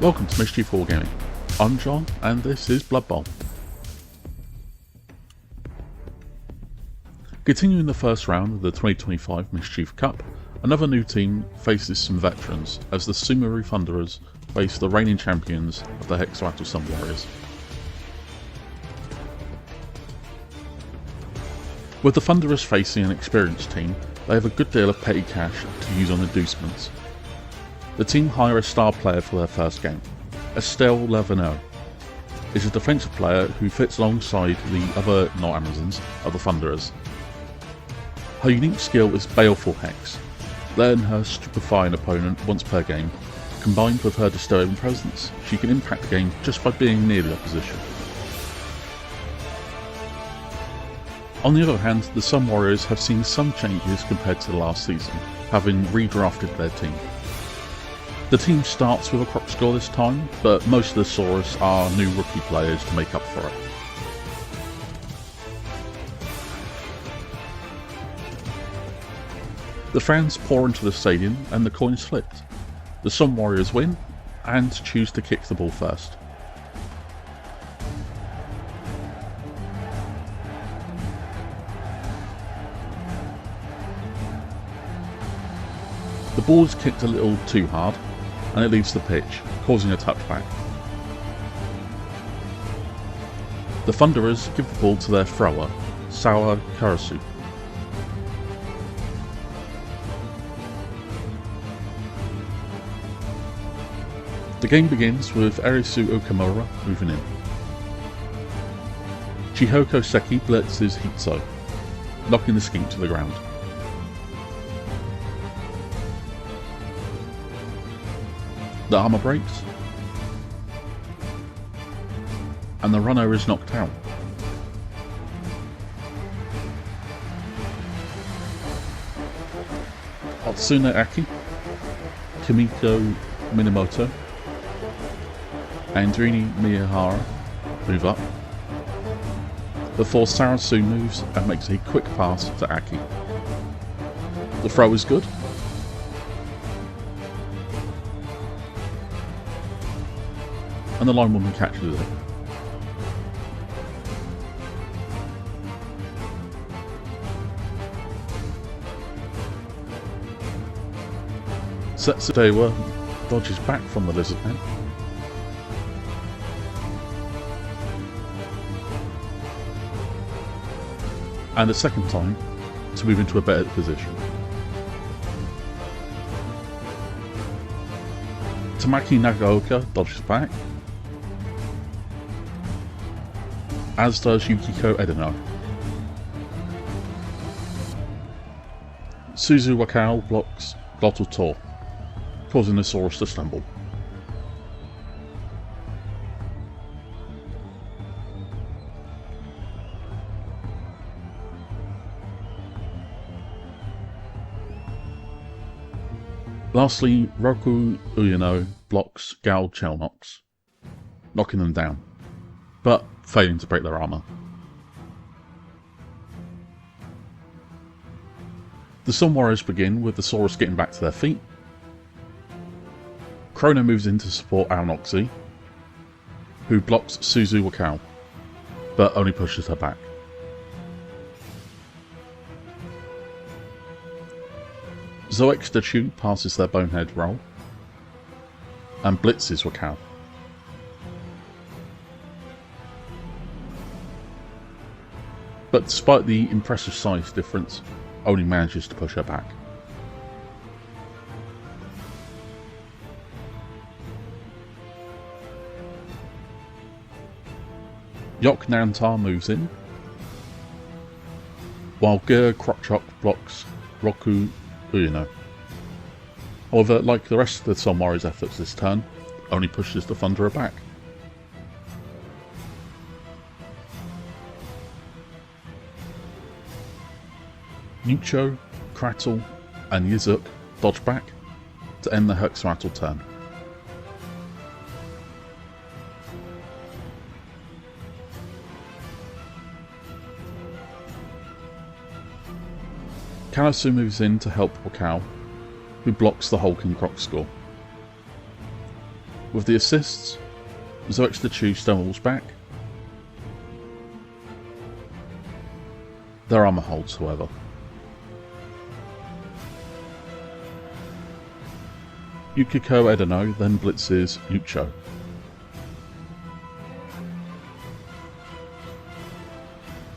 Welcome to Mischief Wargaming. I'm John, and this is Blood Bowl. Continuing the first round of the 2025 Mischief Cup, another new team faces some veterans as the Sumeru Thunderers face the reigning champions of the Hexaratl Sun Warriors. With the Thunderers facing an experienced team, they have a good deal of petty cash to use on inducements. The team hire a star player for their first game. Estelle Lavenel is a defensive player who fits alongside the other not Amazons of the Thunderers. Her unique skill is Baleful Hex, letting her stupefy an opponent once per game. Combined with her disturbing presence, she can impact the game just by being near the opposition. On the other hand, the Sun Warriors have seen some changes compared to the last season, having redrafted their team. The team starts with a crop score this time, but most of the Saurus are new rookie players to make up for it. The fans pour into the stadium and the coins flipped. The Sun Warriors win and choose to kick the ball first. The ball is kicked a little too hard and it leaves the pitch, causing a touchback. The Thunderers give the ball to their thrower, Sawa Karasu. The game begins with Erisu Okamura moving in. Chihoko Seki blitzes Hitso, knocking the skeet to the ground. The armor breaks, and the runner is knocked out. Hatsune Aki, Kimiko Minamoto, and Rini Miyahara move up, before Sarasu moves and makes a quick pass to Aki. The throw is good, and the linewoman catches it. Setsudewa dodges back from the Lizardmen, and a second time to move into a better position. Tamaki Nagaoka dodges back, as does Yukiko Edeno. Suzu Wakao blocks Glottal Tor, causing the Saurus to stumble. Lastly, Roku Uyano blocks Gal Chelnox, knocking them down, but failing to break their armour. The Sun Warriors begin with the Saurus getting back to their feet. Chrono moves in to support Aonoxy, who blocks Suzu Wakao, but only pushes her back. Zoex Dachu passes their bonehead roll and blitzes Wakao. But despite the impressive size difference, only manages to push her back. Yok Nantar moves in, while Ger Krokchok blocks Roku Uyano. However, like the rest of the Sun Warriors' efforts this turn, only pushes the Thunderer back. Nucho, Krattle, and Yizuk dodge back to end the Hexaratl turn. Karasu moves in to help Wakao, who blocks the Hulk and Croc score. With the assists, Zoex the Chew stumbles back. Their armour holds, however. Yukiko Edeno then blitzes Yucho.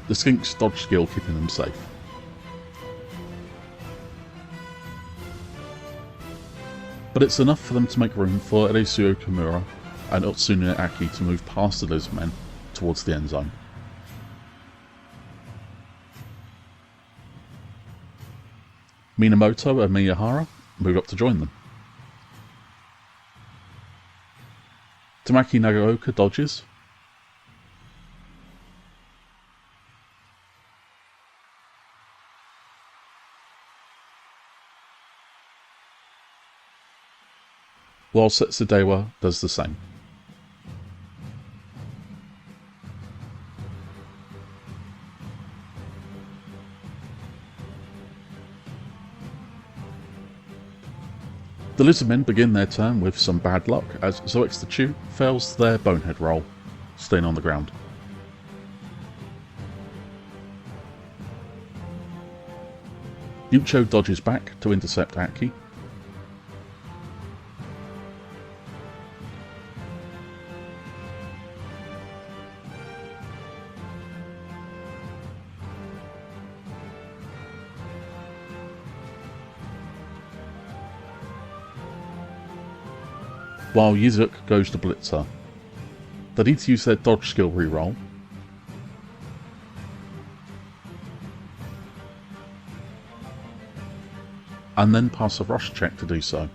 The Skink's dodge skill keeping them safe. But it's enough for them to make room for Eresuo Kimura and Utsune Aki to move past the Lizardmen towards the end zone. Minamoto and Miyahara move up to join them. Tamaki Nagaoka dodges. While Setsudewa does the same. The Lizardmen begin their turn with some bad luck as Zoex the Chew fails their bonehead roll, staying on the ground. Yucho dodges back to intercept Aki. While Yizuk goes to blitz her. They need to use their dodge skill reroll. And then pass a rush check to do so.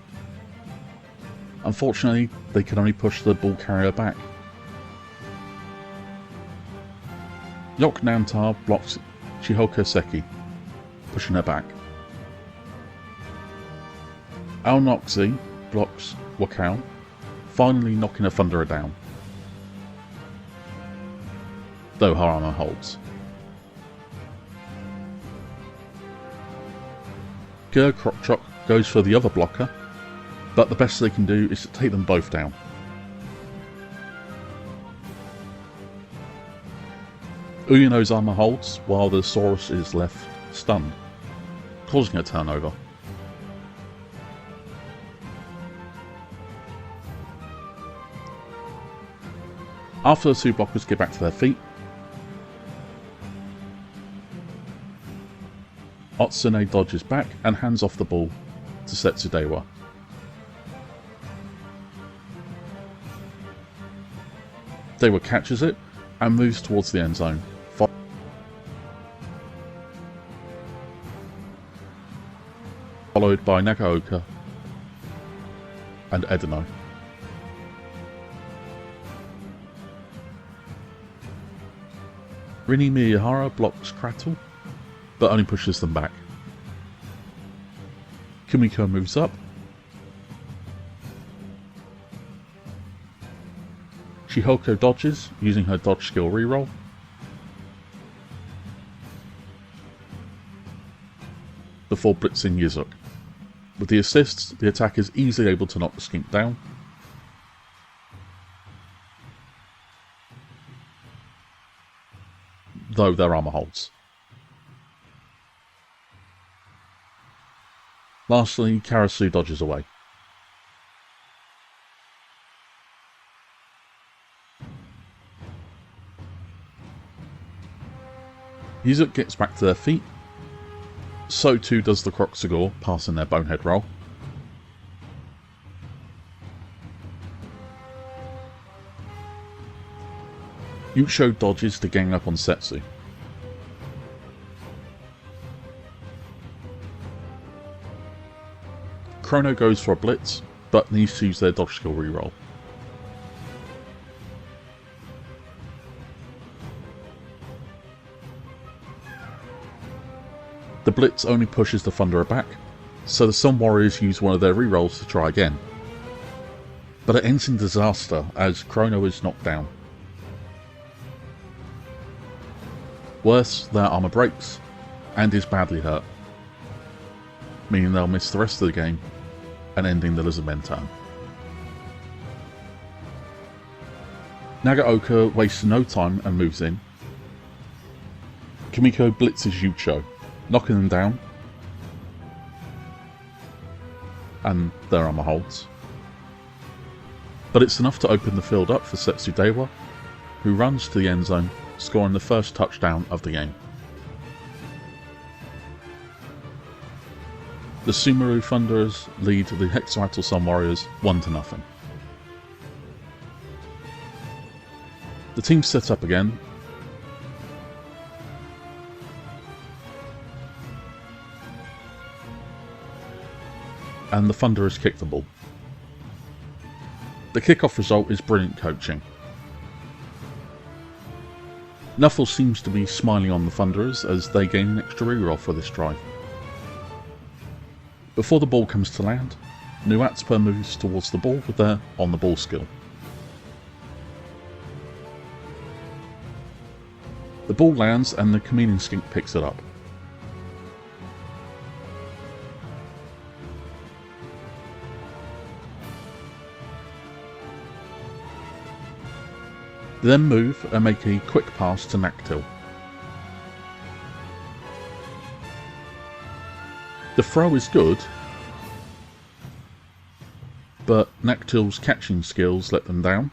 Unfortunately, they can only push the ball carrier back. Yok Nantar blocks Chihoka Seki, pushing her back. Al Noxi blocks Wakao, finally knocking a Thunderer down, though her armour holds. Ger Krokchok goes for the other blocker, but the best they can do is to take them both down. Uyuno's armour holds while the Saurus is left stunned, causing a turnover. After the two blockers get back to their feet, Utsune dodges back and hands off the ball to Setsudewa. Dewa catches it and moves towards the end zone, followed by Nagaoka and Edeno. Rini Miyahara blocks Krattle, but only pushes them back. Kumiko moves up. Chihoko dodges, using her dodge skill reroll. Before blitzing Yizuk. With the assists, the attack is easily able to knock the skink down. Though their armour holds. Lastly, Karasu dodges away. Yizuk gets back to their feet. So too does the Kroxigor, passing their bonehead roll. Yucho dodges to gang up on Setsu. Chrono goes for a blitz, but needs to use their dodge skill reroll. The blitz only pushes the Thunderer back, so the Sun Warriors use one of their rerolls to try again. But it ends in disaster as Chrono is knocked down. Worse, their armour breaks, and is badly hurt, meaning they'll miss the rest of the game, and ending the Lizardmen turn. Nagaoka wastes no time and moves in. Kimiko blitzes Yucho, knocking them down, and their armor holds. But it's enough to open the field up for Setsudewa, who runs to the end zone, scoring the first touchdown of the game. The Sumeru Thunderers lead the Hexaratl Sun Warriors 1-0. The team set up again. And the Thunderers kick the ball. The kickoff result is brilliant coaching. Nuffle seems to be smiling on the Thunderers as they gain an extra reroll for this drive. Before the ball comes to land, Nuatspa moves towards the ball with their on-the-ball skill. The ball lands and the Chameleon Skink picks it up. They then move and make a quick pass to Nactil. The throw is good, but Nactil's catching skills let them down,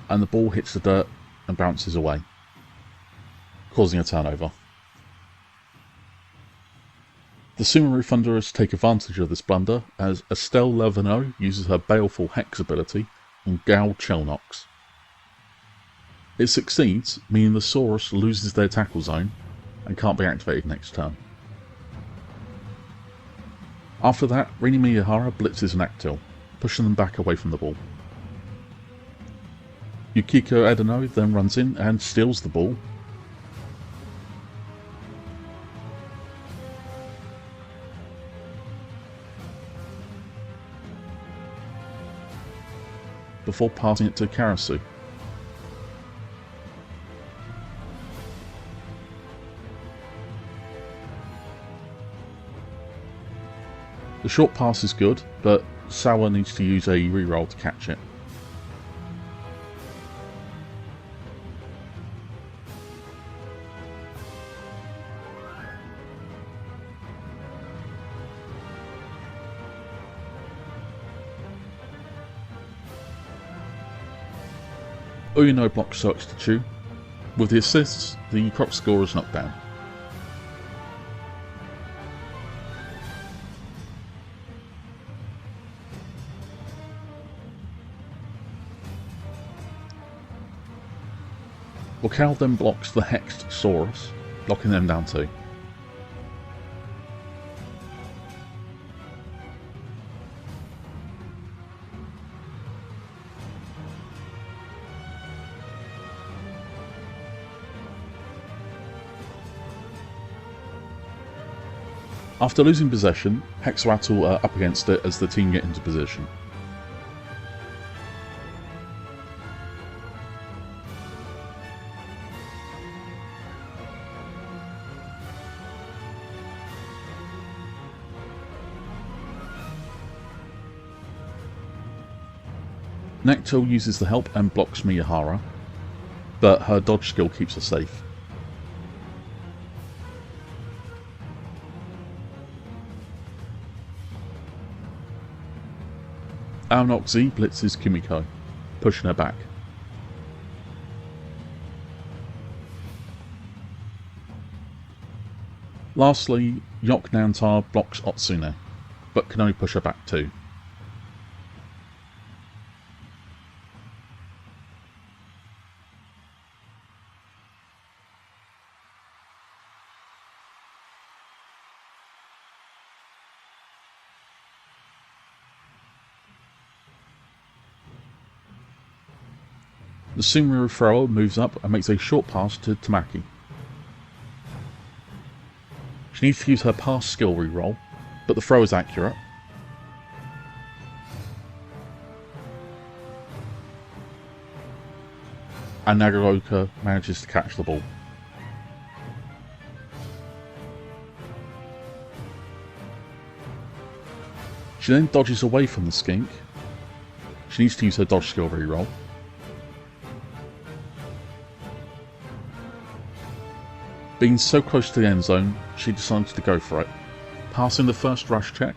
and the ball hits the dirt and bounces away, causing a turnover. The Sumeru Thunderers take advantage of this blunder as Estelle Lerveno uses her Baleful Hex ability on Gal Chelnox. It succeeds, meaning the Saurus loses their tackle zone and can't be activated next turn. After that, Rini Miyahara blitzes Nactil, pushing them back away from the ball. Yukiko Edeno then runs in and steals the ball. Before passing it to Karasu. The short pass is good, but Sawa needs to use a reroll to catch it. Uyuno blocks Sox to Chu. With the assists, the Croc scorer is knocked down. Wakal then blocks the Hexed Saurus, knocking them down too. After losing possession, Hexaratl are up against it as the team get into position. Nactil uses the help and blocks Miyahara, but her dodge skill keeps her safe. Aonoxi blitzes Kimiko, pushing her back. Lastly, Yok Nantar blocks Otsune, but can only push her back too. The Sumeru thrower moves up and makes a short pass to Tamaki. She needs to use her pass skill reroll, but the throw is accurate. And Nagaoka manages to catch the ball. She then dodges away from the skink. She needs to use her dodge skill reroll. Being so close to the end zone, she decides to go for it, passing the first rush check.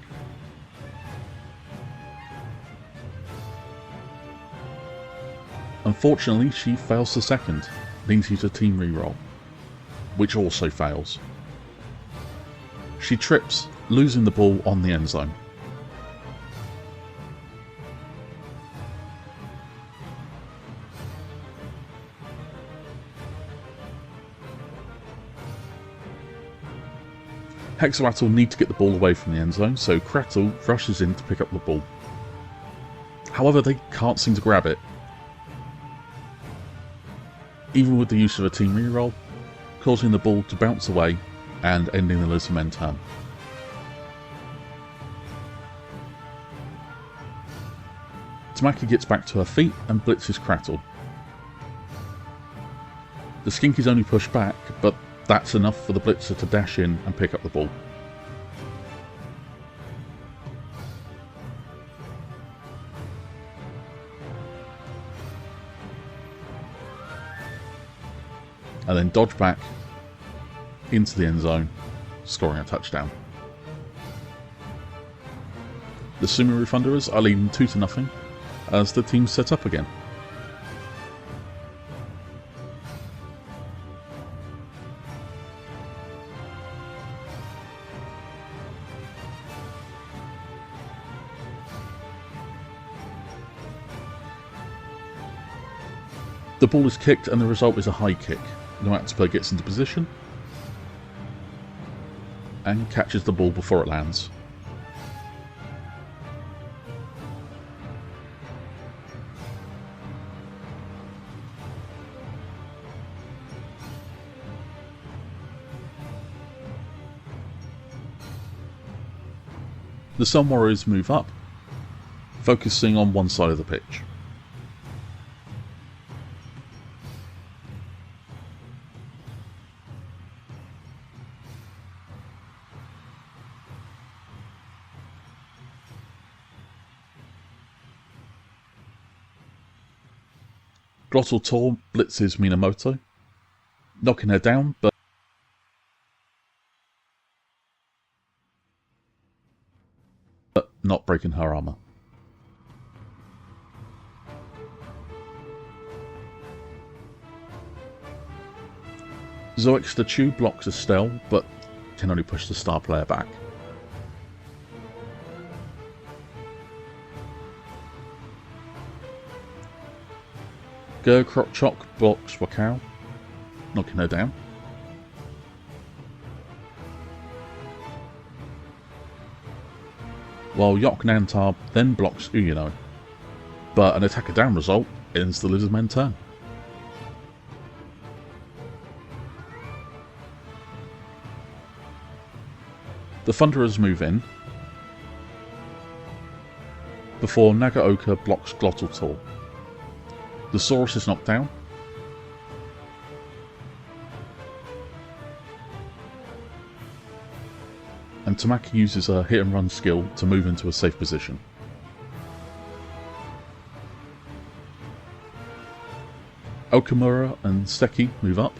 Unfortunately, she fails the second, needing to use a team reroll, which also fails. She trips, losing the ball on the end zone. Hexaratl need to get the ball away from the end zone, so Kratl rushes in to pick up the ball. However, they can't seem to grab it, even with the use of a team reroll, causing the ball to bounce away and ending the Lizardmen turn. Tamaki gets back to her feet and blitzes Kratl. The Skinkies only push back, but that's enough for the blitzer to dash in and pick up the ball. And then dodge back into the end zone, scoring a touchdown. The Sumo Refunders are leading 2-0 as the team set up again. The ball is kicked and the result is a high kick. Noatspur gets into position and catches the ball before it lands. The Sun Warriors move up, focusing on one side of the pitch. Glottal Tor blitzes Minamoto, knocking her down, but not breaking her armour. Zoix the Chew blocks Estelle, but can only push the star player back. Gerkrotchok blocks Wakao, knocking her down. While Yok Nantar then blocks Uyino, but an attacker down result ends the Lizardmen turn. The Thunderers move in, before Nagaoka blocks Glottal Tor. The Saurus is knocked down. And Tamaki uses her hit and run skill to move into a safe position. Okamura and Seki move up,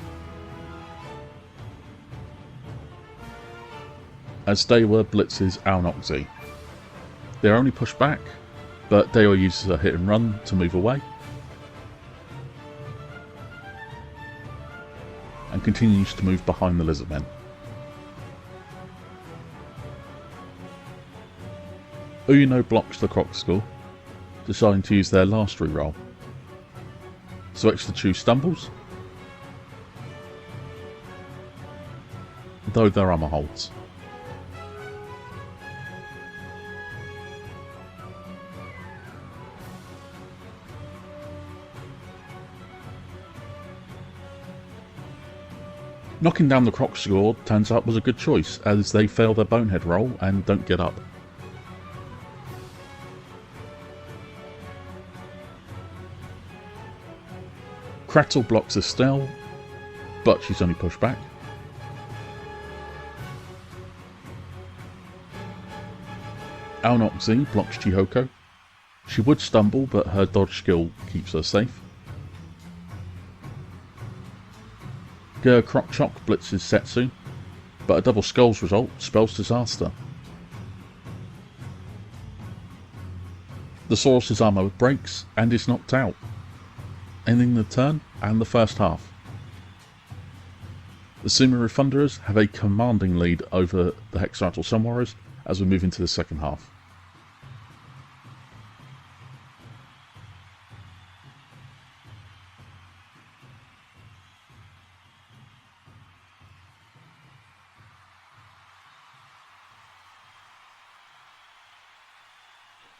as Dewa blitzes Aonoxi. They are only pushed back, but Dewa uses her hit and run to move away, and continues to move behind the Lizardmen. Uyino blocks the Croc Skull, deciding to use their last reroll. Zoix the Chew stumbles, though their armour holds. Knocking down the Croc Skull turns out was a good choice, as they fail their bonehead roll and don't get up. Kratl blocks Estelle, but she's only pushed back. Aonoxi blocks Chihoko. She would stumble, but her dodge skill keeps her safe. Ger Croc Choc blitzes Setsu, but a double skulls result spells disaster. The Saurus's armour breaks and is knocked out, ending the turn and the first half. The Sumeru Thunderers have a commanding lead over the Hexaratl Sun Warriors as we move into the second half.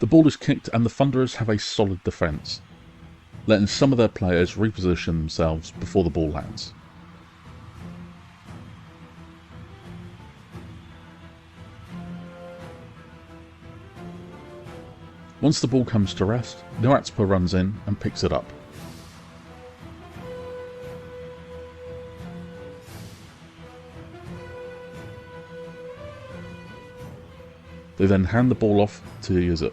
The ball is kicked and the Thunderers have a solid defence, letting some of their players reposition themselves before the ball lands. Once the ball comes to rest, Noatzpa runs in and picks it up. They then hand the ball off to Yizuk.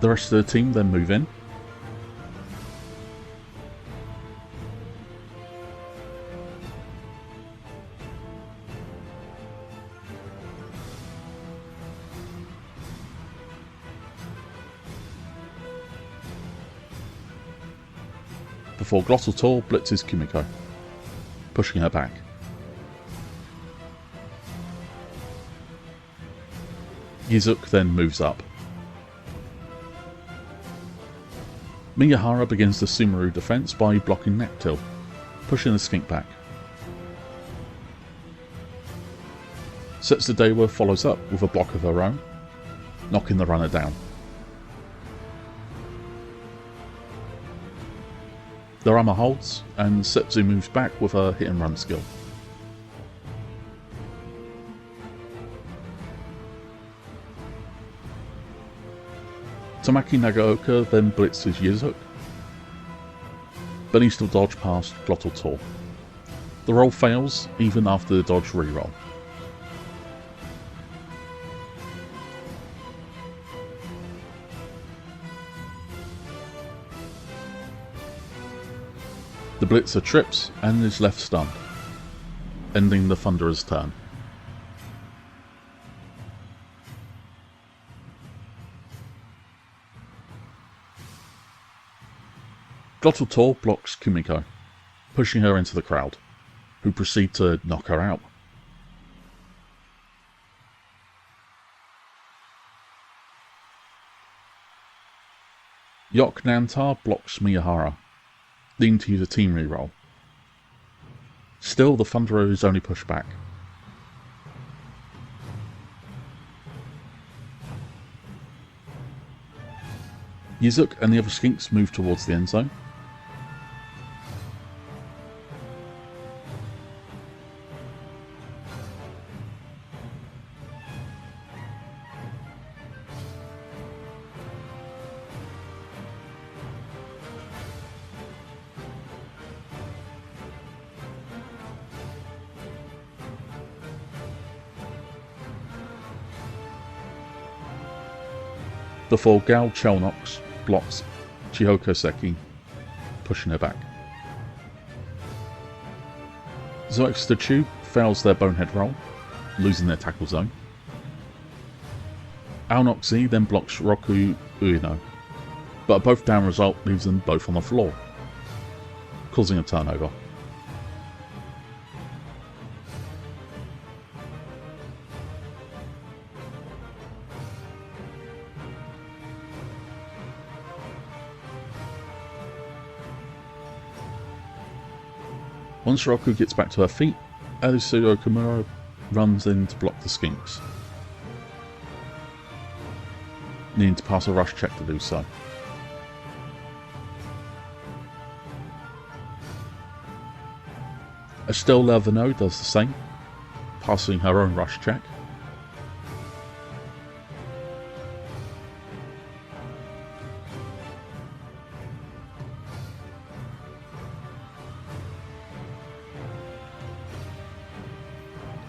The rest of the team then move in. Before Glottal Tor blitzes Kumiko, pushing her back. Yizuk then moves up. Miyahara begins the Sumeru defence by blocking Nectil, pushing the skink back. Setsudewa follows up with a block of her own, knocking the runner down. The armour holds, and Setsu moves back with her hit and run skill. Tamaki Nagaoka then blitzes Yizuk, but he still dodge past Glottal Tor. The roll fails even after the dodge reroll. The blitzer trips and is left stunned, ending the Thunderer's turn. Glottal Tor blocks Kumiko, pushing her into the crowd, who proceed to knock her out. Yok Nantar blocks Miyahara, needing to use a team reroll. Still, the Thunderer is only pushed back. Yizuk and the other skinks move towards the end zone. Before Gal Chelnox blocks Chihoko Seki, pushing her back. Zoex the Tube fails their bonehead roll, losing their tackle zone. Aonoxy then blocks Roku Ueno, but a both down result leaves them both on the floor, causing a turnover. Once Roku gets back to her feet, Elusudo Kimura runs in to block the skinks, needing to pass a rush check to do so. Estelle Lervino does the same, passing her own rush check.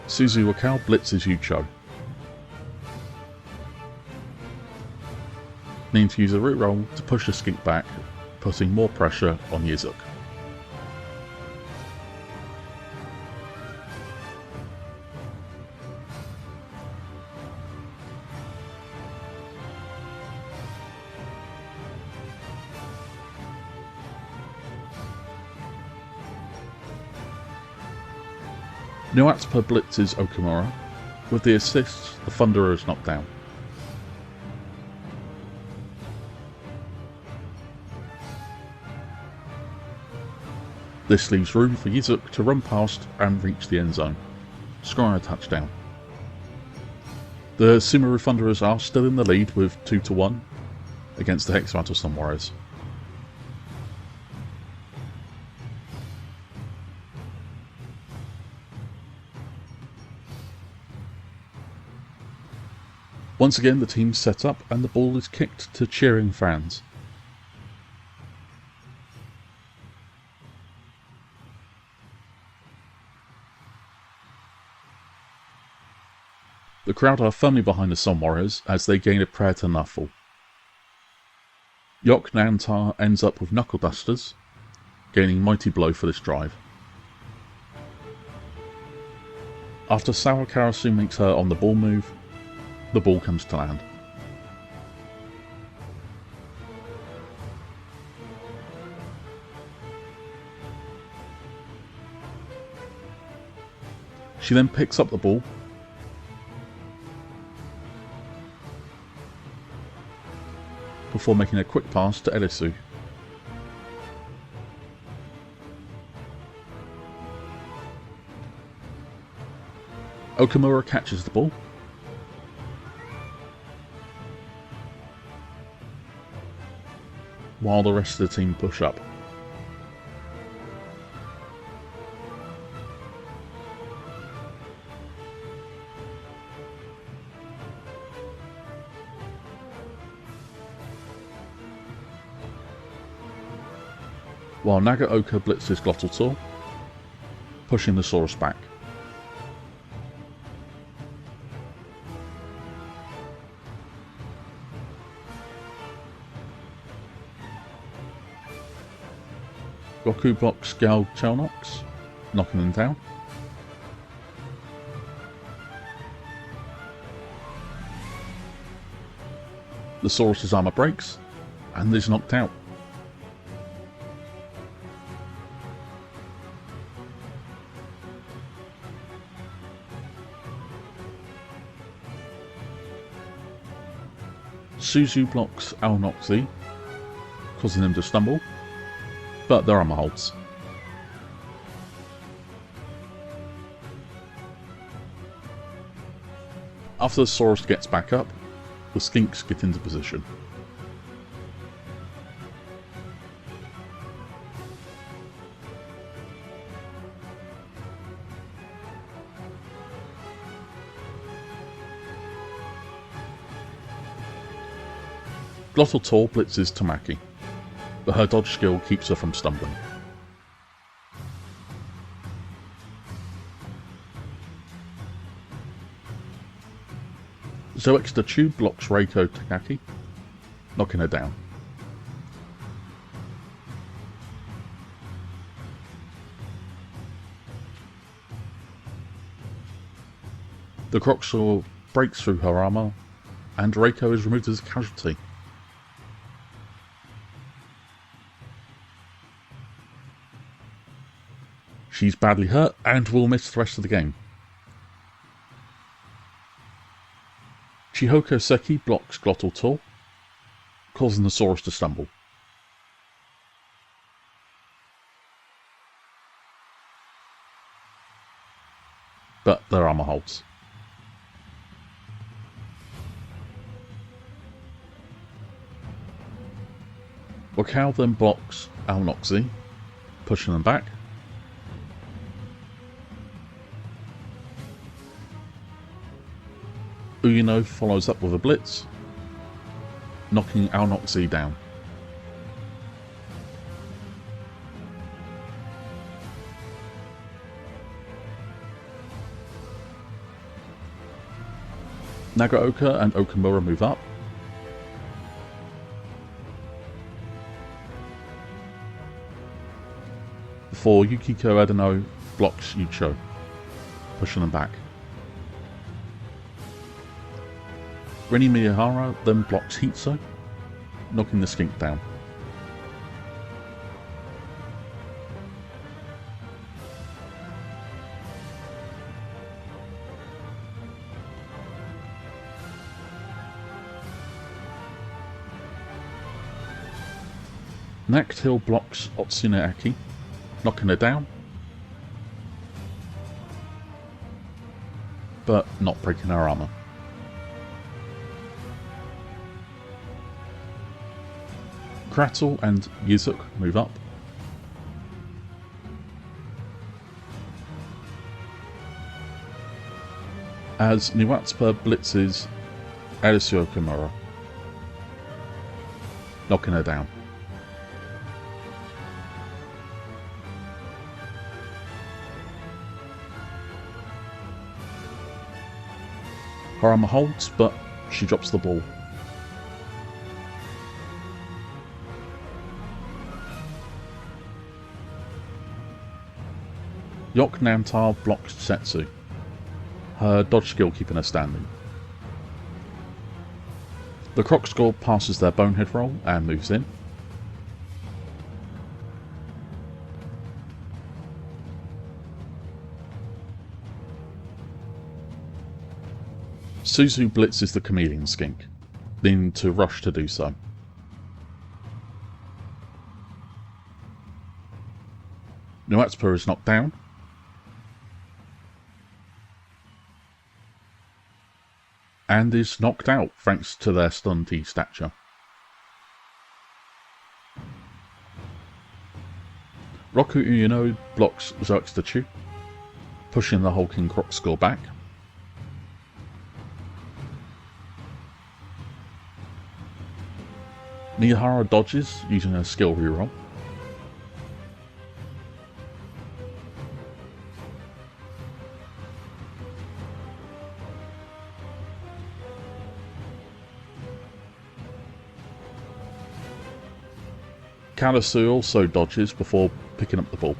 Suzu Wakao blitzes Yucho, threatening to use a reroll to push the skink back, putting more pressure on Yizuk. No as per blitzes Okamura. With the assists, the Thunderer is knocked down. This leaves room for Yizuk to run past and reach the end zone, scoring a touchdown. The Sumeru Thunderers are still in the lead with 2-1 against the Hexamattle Sun Warriors. Once again the team's set up and the ball is kicked to cheering fans. The crowd are firmly behind the Sun Warriors as they gain a prayer to Nuffle. Yok Nantar ends up with Knuckle Dusters, gaining Mighty Blow for this drive. After Sour Karasu makes her on the ball move, the ball comes to land. She then picks up the ball before making a quick pass to Elisu. Okamura catches the ball. While the rest of the team push up. While Nagaoka blitzes Glottal Tor, pushing the Saurus back. Goku blocks Gal Chelnox, knocking them down. The Saurus's armour breaks and is knocked out. Suzu blocks Alnoxy, causing him to stumble, but their armour holds. After the Saurus gets back up, the Skinks get into position. Glottal Tor blitzes Tamaki, but her dodge skill keeps her from stumbling. Zoexter Tube blocks Reiko Takaki, knocking her down. The Croxor breaks through her armour, and Reiko is removed as a casualty. She's badly hurt and will miss the rest of the game. Chihoko Seki blocks Glottal Tor, causing the Saurus to stumble. But their armour holds. Wakao then blocks Alnoxy, pushing them back. Uyuno follows up with a blitz, knocking Alnoxy down. Nagaoka and Okamura move up. before Yukiko Edeno blocks Yucho, pushing them back. Rini Miyahara then blocks Hitsu, knocking the skink down. Next, Hill blocks Otsune Eki, knocking her down, but not breaking her armour. Krattle and Yuzuk move up. As Niwatspa blitzes Erisio Kimura, knocking her down. Harama holds, but she drops the ball. Yok Namtar blocks Setsu, her dodge skill keeping her standing. The Croc Score passes their bonehead roll and moves in. Suzu blitzes the chameleon skink, needing to rush to do so. Nuatspa is knocked down. And is knocked out thanks to their stunty stature. Roku Ueno blocks Zerxtachu, pushing the hulking Croc Score back. Miyahara dodges using her skill reroll. Kalasu also dodges before picking up the ball.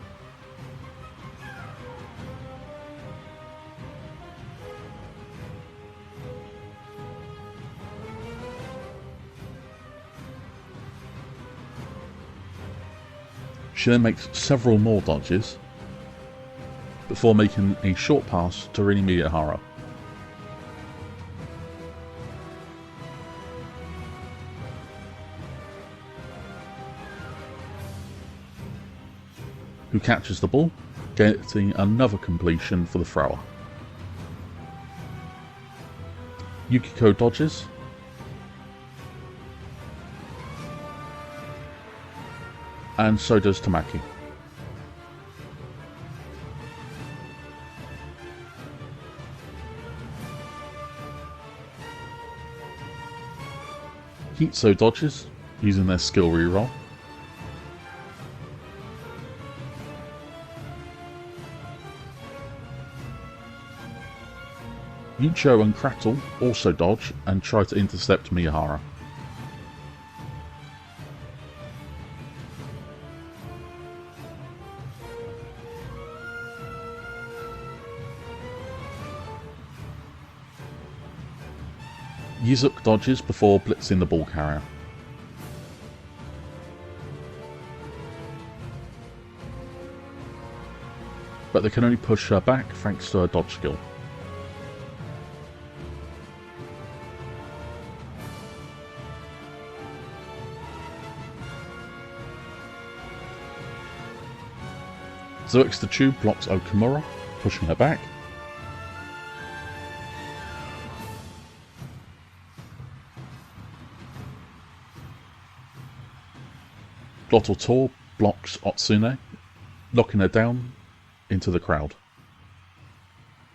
She then makes several more dodges before making a short pass to Rini Miyahara. Who catches the ball, getting another completion for the thrower. Yukiko dodges. And so does Tamaki. Hitsu dodges, using their skill reroll. Yucho and Krattle also dodge and try to intercept Miyahara. Yuzuk dodges before blitzing the ball carrier. But they can only push her back thanks to her dodge skill. Zerxtachu blocks Okamura, pushing her back. Glottal Tor blocks Otsune, knocking her down into the crowd,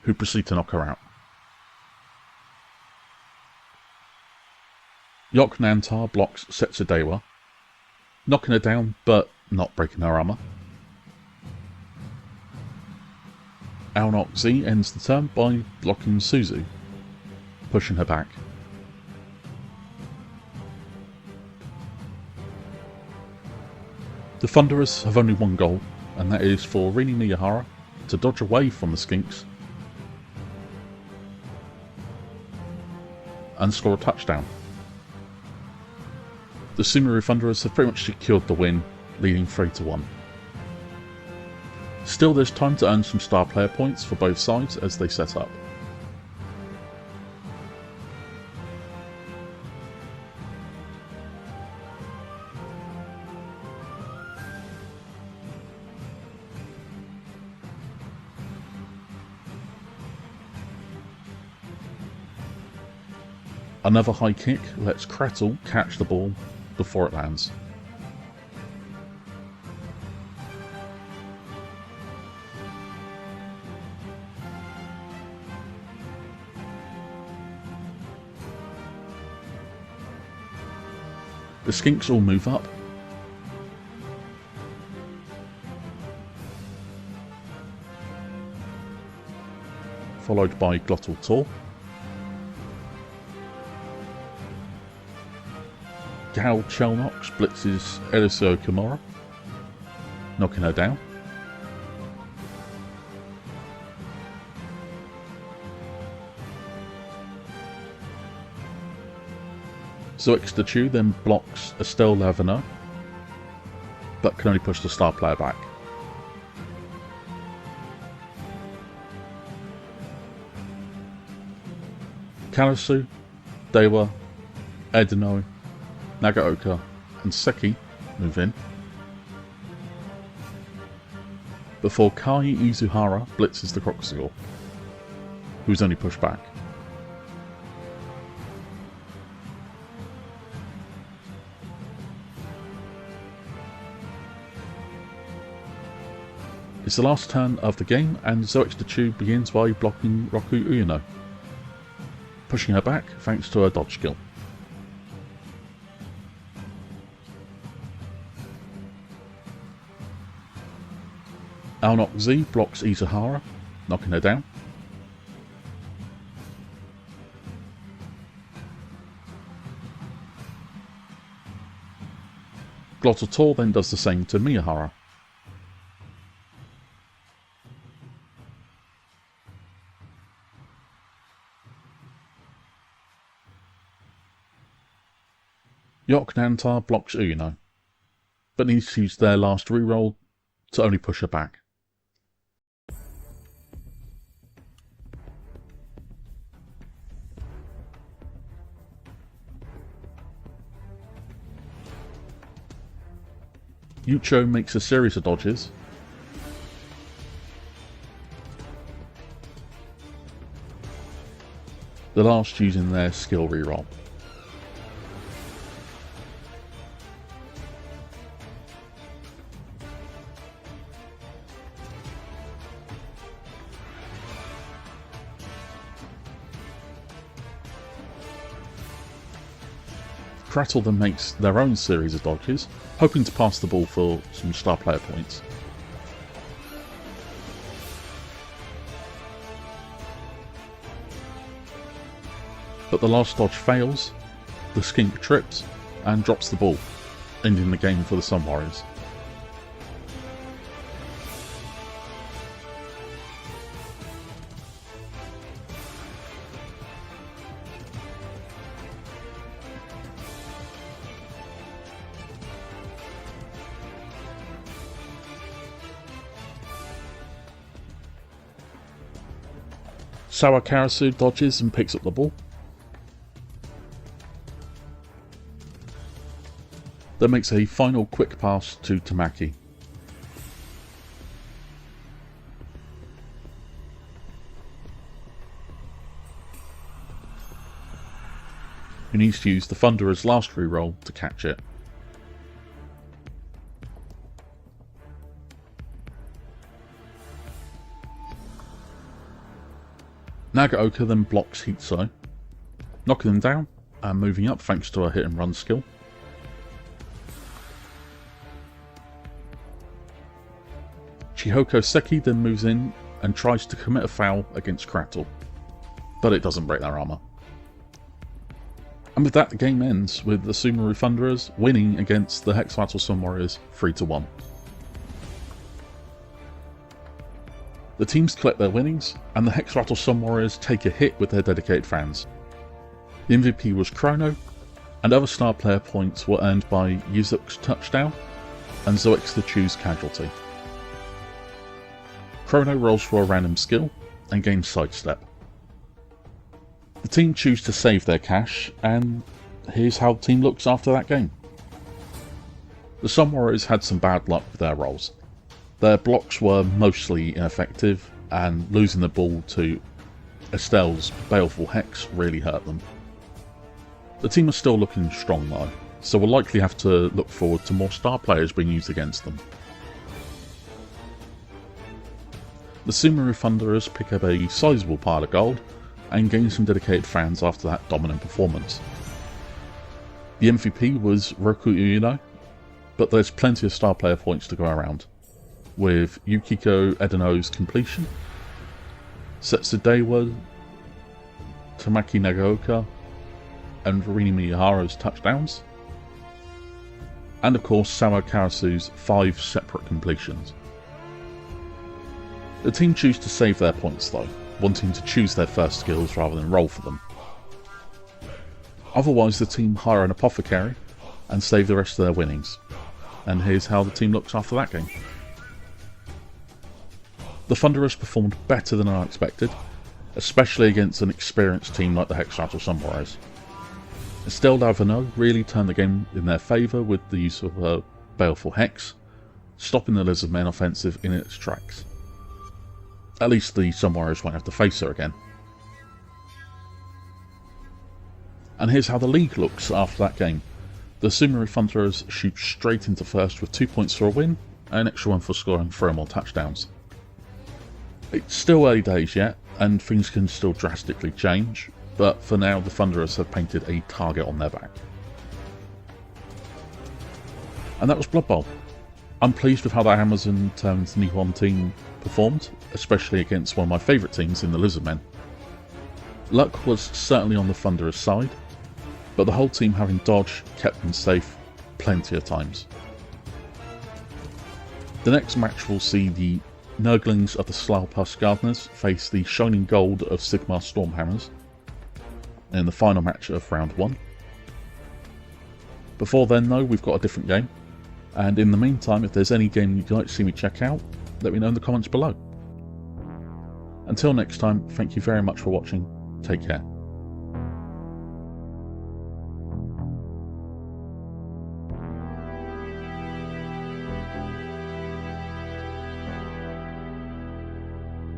who proceed to knock her out. Yok Nantar blocks Setsudewa, knocking her down but not breaking her armour. Aonoxi ends the turn by blocking Suzu, pushing her back. The Thunderers have only one goal, and that is for Rini Miyahara to dodge away from the skinks and score a touchdown. The Sumeru Thunderers have pretty much secured the win, leading 3-1. Still, there's time to earn some star player points for both sides as they set up. Another high kick lets Krattle catch the ball before it lands. The skinks all move up. Followed by Glottal Tor. Gal Chelnox blitzes Eliseo Kimura, knocking her down. Zoix the Chew then blocks Estelle Laveneux, but can only push the star player back. Karasu, Dewa, Edeno, Nagaoka and Seki move in, before Kai Izuhara blitzes the Crocodile, who's only pushed back. It's the last turn of the game, and Zoix the Chew begins by blocking Roku Uyano, pushing her back thanks to her dodge skill. Alnok Z blocks Izuhara, knocking her down. Glottal Tor then does the same to Miyahara. Yok Nantar blocks Uyano, but needs to use their last reroll to only push her back. Yucho makes a series of dodges, the last using their skill reroll. Krattle then makes their own series of dodges, hoping to pass the ball for some star player points. But the last dodge fails, the skink trips and drops the ball, ending the game for the Sun Warriors. Sawakarasu dodges and picks up the ball. Then makes a final quick pass to Tamaki. Who needs to use the Thunderer's last reroll to catch it. Nagaoka then blocks Hitsu, knocking them down and moving up thanks to her hit and run skill. Chihoko Seki then moves in and tries to commit a foul against Krattle, but it doesn't break their armour. And with that, the game ends with the Sumeru Thunderers winning against the Hexatl Sun Warriors 3-1. The teams collect their winnings, and the Hex Rattle Sun Warriors take a hit with their dedicated fans. The MVP was Chrono, and other star player points were earned by Yuzuk's touchdown and Zoic's the Choose casualty. Chrono rolls for a random skill and gains sidestep. The team choose to save their cash, and here's how the team looks after that game. The Sun Warriors had some bad luck with their rolls. Their blocks were mostly ineffective, and losing the ball to Estelle's Baleful Hex really hurt them. The team are still looking strong though, so we'll likely have to look forward to more star players being used against them. The Sumeru Thunderers pick up a sizable pile of gold and gain some dedicated fans after that dominant performance. The MVP was Roku Ueno, but there's plenty of star player points to go around, with Yukiko Edeno's completion, Setsudewa, Tamaki Nagaoka, and Rini Miyaharu's touchdowns, and of course Sawa Karasu's 5 separate completions. The team choose to save their points though, wanting to choose their first skills rather than roll for them. Otherwise the team hire an apothecary and save the rest of their winnings, and here's how the team looks after that game. The Thunderers performed better than I expected, especially against an experienced team like the Hex Rattle Sun Warriors. Estelle Laveno really turned the game in their favour with the use of her Baleful Hex, stopping the Lizardmen offensive in its tracks. At least the Sun Warriors won't have to face her again. And here's how the league looks after that game. The Sumeru Thunderers shoot straight into first with 2 points for a win, and an extra one for scoring 3 or more touchdowns. It's still early days yet, and things can still drastically change, but for now the Thunderers have painted a target on their back. And that was Blood Bowl. I'm pleased with how the Amazon turned Nippon team performed, especially against one of my favourite teams in the Lizardmen. Luck was certainly on the Thunderers' side, but the whole team having dodge kept them safe plenty of times. The next match will see the Nurglings of the Slowpuss Gardeners face the Shining Gold of Sigmar Stormhammers in the final match of round 1. Before then though, we've got a different game, and in the meantime if there's any game you'd like to see me check out, let me know in the comments below. Until next time, thank you very much for watching, take care.